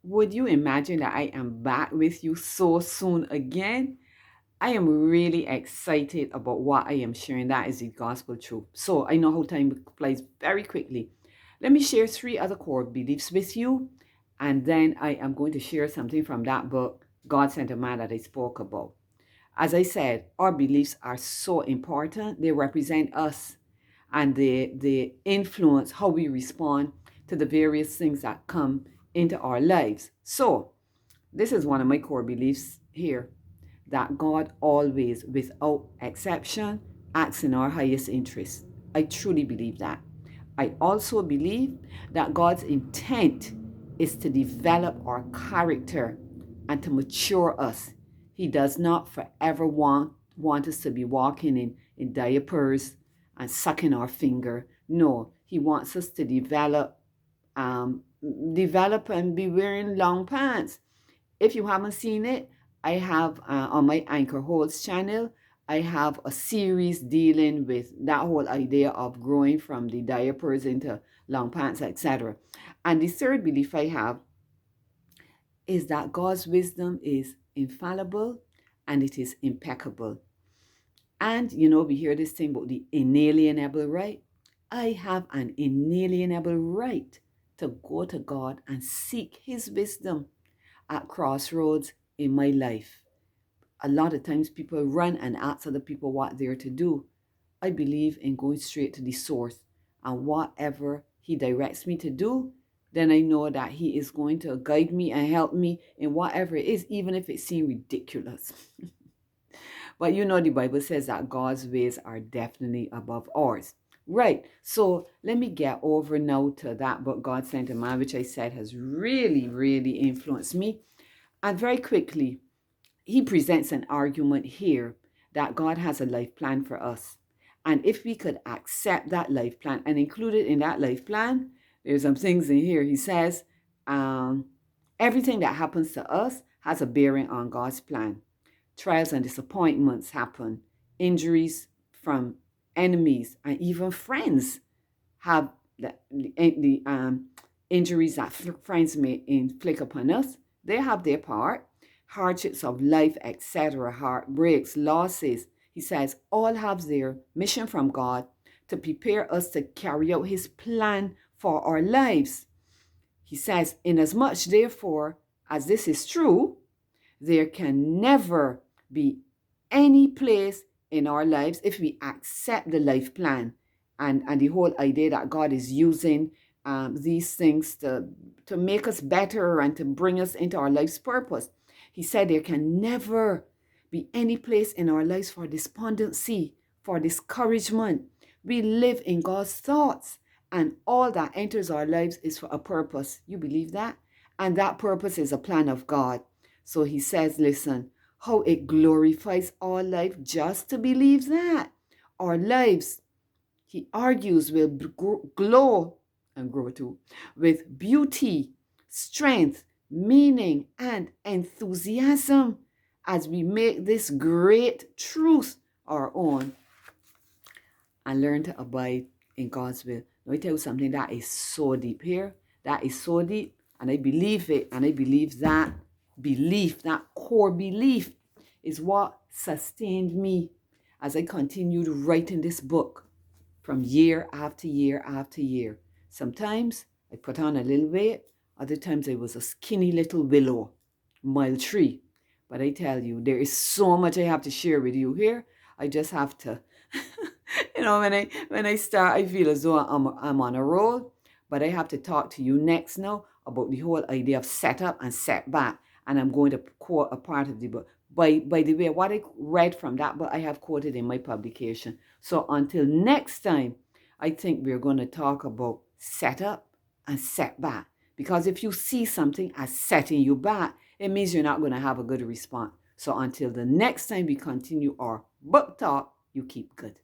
Would you imagine that I am back with you so soon again? I am really excited about what I am sharing. That is the gospel truth. So I know how time flies very quickly. Let me share three other core beliefs with you, and then I am going to share something from that book, God Sent a Man, that I spoke about. As I said, our beliefs are so important. They represent us and they influence how we respond to the various things that come into our lives. So, this is one of my core beliefs here, that God always, without exception, acts in our highest interest. I truly believe that. I also believe that God's intent is to develop our character and to mature us. He does not forever want us to be walking in diapers and sucking our finger. No, He wants us to um, develop and be wearing long pants. If you haven't seen it, I have on my Anchor Holds channel, I have a series dealing with that whole idea of growing from the diapers into long pants, etc. And the third belief I have is that God's wisdom is infallible and it is impeccable. And we hear this thing about the inalienable right. I have an inalienable right to go to God and seek His wisdom at crossroads in my life. A lot of times people run and ask other people what they're to do. I believe in going straight to the source, and whatever He directs me to do, then I know that He is going to guide me and help me in whatever it is, even if it seems ridiculous. But the Bible says that God's ways are definitely above ours. Right. So let me get over now to that book, God Sent a Man, which I said has really, really influenced me. And very quickly, he presents an argument here that God has a life plan for us. And if we could accept that life plan and include it in that life plan, there's some things in here. He says, everything that happens to us has a bearing on God's plan. Trials and disappointments happen, injuries from enemies and even friends have the injuries that friends may inflict upon us. They have their part. Hardships of life, etc., heartbreaks, losses. He says all have their mission from God to prepare us to carry out His plan for our lives. He says, inasmuch therefore as this is true, there can never be any place in our lives if we accept the life plan and the whole idea that God is using these things to make us better and to bring us into our life's purpose. He said there can never be any place in our lives for despondency, for discouragement. We live in God's thoughts, and all that enters our lives is for a purpose. You believe that? And that purpose is a plan of God. So he says, listen, how it glorifies our life just to believe that. Our lives, he argues, will glow and grow too with beauty, strength, meaning, and enthusiasm as we make this great truth our own and learn to abide in God's will. Let me tell you something that is so deep here. That is so deep, and I believe it, and I believe that belief, that core belief, is what sustained me as I continued writing this book from year after year after year. Sometimes I put on a little weight, other times I was a skinny little willow, mild tree. But I tell you, there is so much I have to share with you here. I just have to, when I start, I feel as though I'm on a roll. But I have to talk to you next now about the whole idea of setup and setback. And I'm going to quote a part of the book. By the way, what I read from that book, I have quoted in my publication. So until next time, I think we're going to talk about setup and setback. Because if you see something as setting you back, it means you're not going to have a good response. So until the next time we continue our book talk, you keep good.